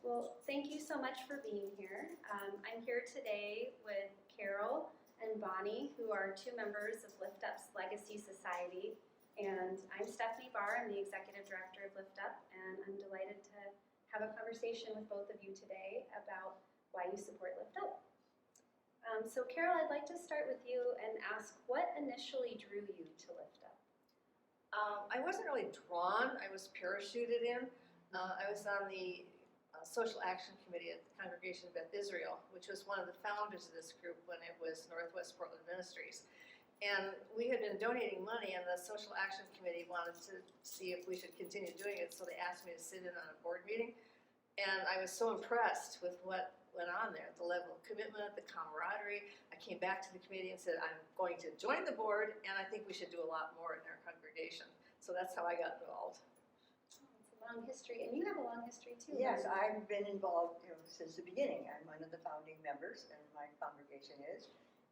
Well, thank you so much for being here. I'm here today with Carol and Bonnie, who are two members of Lift Up's Legacy Society. And I'm Stephanie Barr, I'm the Executive Director of Lift Up, and I'm delighted to have a conversation with both of you today about why you support Lift Up. So Carol, I'd like to start with you and ask what initially drew you to Lift Up? I wasn't really drawn, I was parachuted in. I was on the Social Action Committee at the Congregation of Beth Israel, which was one of the founders of this group when it was Northwest Portland Ministries. And we had been donating money, and the Social Action Committee wanted to see if we should continue doing it, so they asked me to sit in on a board meeting. And I was so impressed with what went on there, the level of commitment, the camaraderie. I came back to the committee and said, I'm going to join the board, and I think we should do a lot more in our congregation. So that's how I got involved. It's a long history, and you have a long history too. Yes, I've been involved since the beginning. I'm one of the founding members, and my congregation is.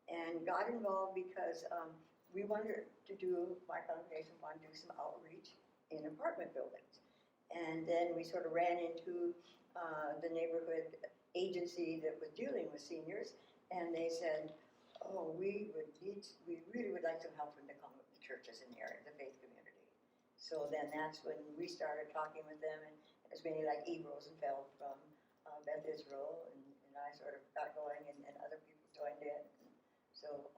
And got involved because we wanted to do, my congregation wanted to do some outreach in apartment buildings. And then we sort of ran into the neighborhood agency that was dealing with seniors, and they said, oh, we really would like some help from the churches in the area, the faith community. So then that's when we started talking with them, and it was mainly like E. Rosenfeld from Beth Israel, and I sort of got going, and other people joined in. So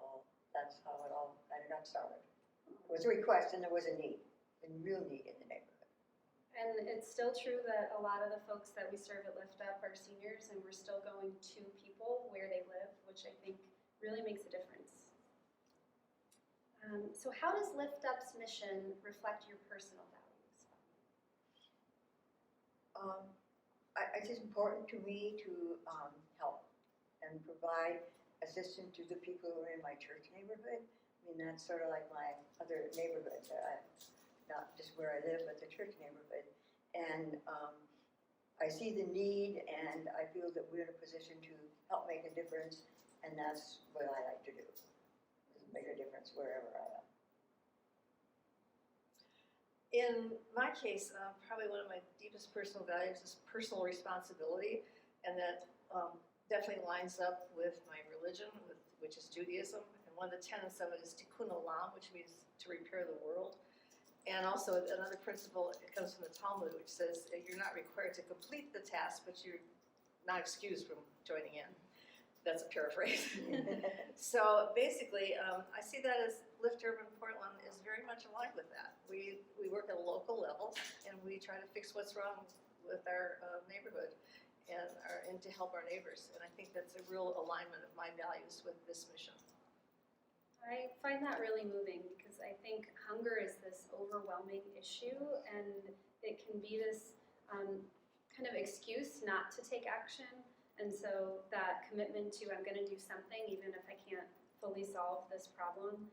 that's how it all kind of got started. It was a request, and there was a need, a real need in the neighborhood. And it's still true that a lot of the folks that we serve at Lift Up are seniors, and we're still going to people where they live, which I think really makes a difference. So how does Lift Up's mission reflect your personal values? It's important to me to help and provide assistance to the people who are in my church neighborhood. I mean, that's sort of like my other neighborhood, not just where I live, but the church neighborhood. And I see the need, and I feel that we're in a position to help make a difference, and that's what I like to do, is make a difference wherever I am. In my case, probably one of my deepest personal values is personal responsibility, and that definitely lines up with my religion, which is Judaism. And one of the tenets of it is tikkun olam, which means to repair the world. And also another principle, it comes from the Talmud, which says you're not required to complete the task, but you're not excused from joining in. That's a paraphrase. So basically, I see that as Lift Urban Portland is very much aligned with that. We work at a local level, and we try to fix what's wrong with our neighborhood and to help our neighbors. And I think that's a real alignment of my values with this mission. I find that really moving because I think hunger is this overwhelming issue, and it can be this kind of excuse not to take action. And so that commitment to I'm going to do something even if I can't fully solve this problem,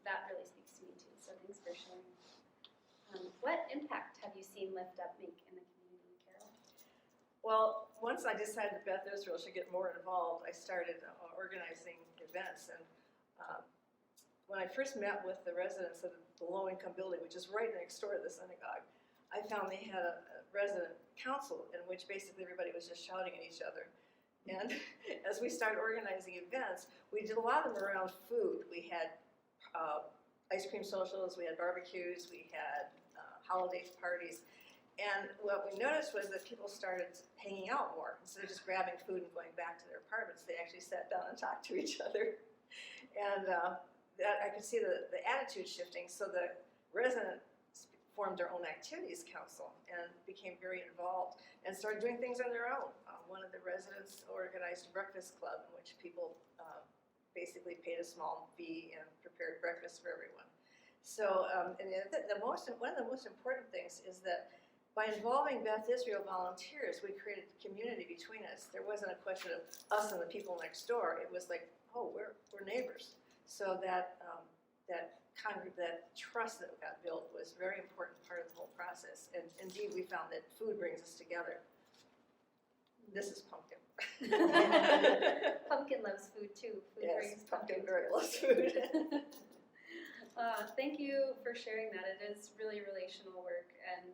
that really speaks to me too. So thanks for sharing. What impact have you seen Lift Up make in the community, Carol? Well, once I decided that Beth Israel should get more involved, I started organizing events. And when I first met with the residents of the low-income building, which is right next door to the synagogue, I found they had a resident council in which basically everybody was just shouting at each other. And as we started organizing events, we did a lot of them around food. We had ice cream socials, we had barbecues, we had holiday parties. And what we noticed was that people started hanging out more. Instead of just grabbing food and going back to their apartments, they actually sat down and talked to each other. And that I could see the attitude shifting, so the residents formed their own activities council and became very involved and started doing things on their own. One of the residents organized a breakfast club in which people basically paid a small fee and prepared breakfast for everyone. So and one of the most important things is that by involving Beth Israel volunteers, we created a community between us. There wasn't a question of us and the people next door. It was like, oh, we're neighbors. So that trust that got built was a very important part of the whole process. And indeed, we found that food brings us together. This is Pumpkin. Pumpkin loves food too. Food Yes, brings Pumpkin very loves food. Thank you for sharing that. It is really relational work and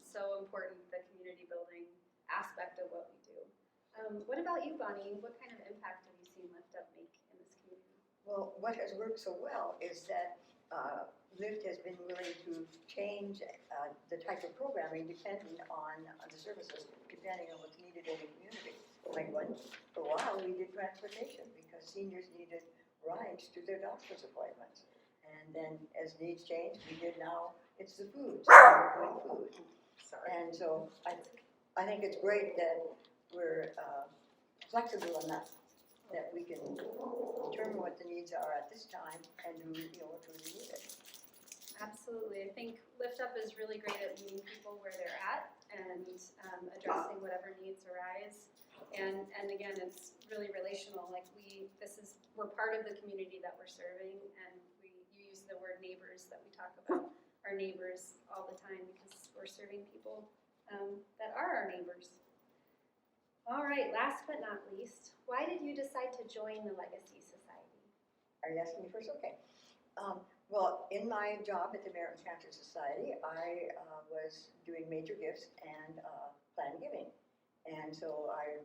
so important, the community building aspect of what we do. What about you, Bonnie? What kind of impact have you seen Lift Up make in this community? Well, what has worked so well is that Lyft has been willing to change the type of programming depending on the services, depending on what's needed in the community. Like for a while, we did transportation because seniors needed rides to their doctor's appointments. And then as needs change, it's the food, so we're doing food. Sorry. And so I think it's great that we're flexible enough that we can determine what the needs are at this time and do what's really needed. Absolutely. I think Lift Up is really great at meeting people where they're at and addressing whatever needs arise. And again, it's really relational. Like we're part of the community that we're serving, and you use the word neighbors, that we talk about our neighbors all the time because we're serving people that are our neighbors. All right, last but not least, why did you decide to join the Legacy Society? Are you asking me first? Okay. Well, in my job at the American Cancer Society, I was doing major gifts and planned giving. And so I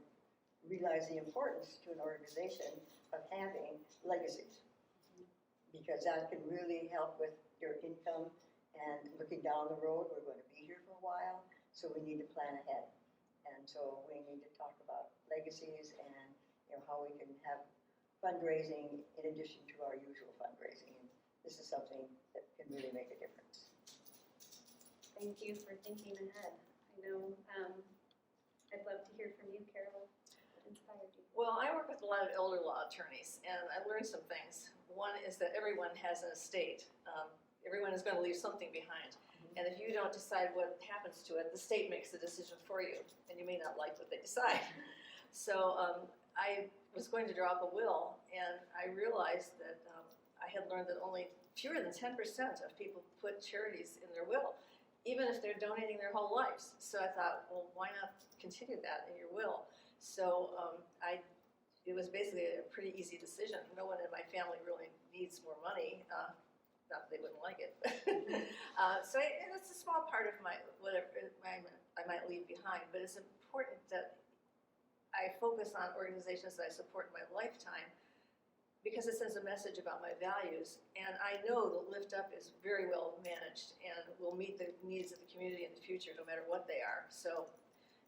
realized the importance to an organization of having legacies, because that can really help with your income and looking down the road. We're going to be here for a while, so we need to plan ahead. And so we need to talk about legacies and how we can have fundraising in addition to our usual fundraising. And this is something that can really make a difference. Thank you for thinking ahead. I know I'd love to hear from you, Carol. What inspired you? Well, I work with a lot of elder law attorneys, and I learned some things. One is that everyone has an estate. Everyone is going to leave something behind. And if you don't decide what happens to it, the state makes the decision for you, and you may not like what they decide. So I was going to draw up a will, and I realized that I had learned that only fewer than 10% of people put charities in their will, even if they're donating their whole lives. So I thought, well, why not continue that in your will? So it was basically a pretty easy decision. No one in my family really needs more money. Not that they wouldn't like it. So it's a small part of whatever I might leave behind, but it's important that I focus on organizations that I support in my lifetime because it sends a message about my values. And I know that Lift Up is very well managed and will meet the needs of the community in the future, no matter what they are. So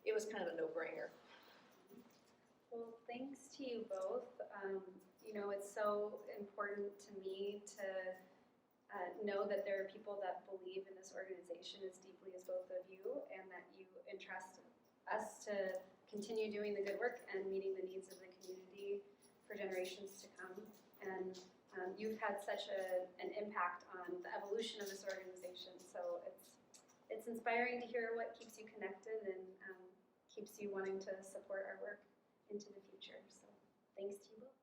it was kind of a no-brainer. Well, thanks to you both. It's so important to me to know that there are people that believe in this organization as deeply as both of you, and that you entrust us to continue doing the good work and meeting the needs of the community for generations to come. And you've had such an impact on the evolution of this organization. So it's inspiring to hear what keeps you connected and keeps you wanting to support our work into the future. So thanks to you both.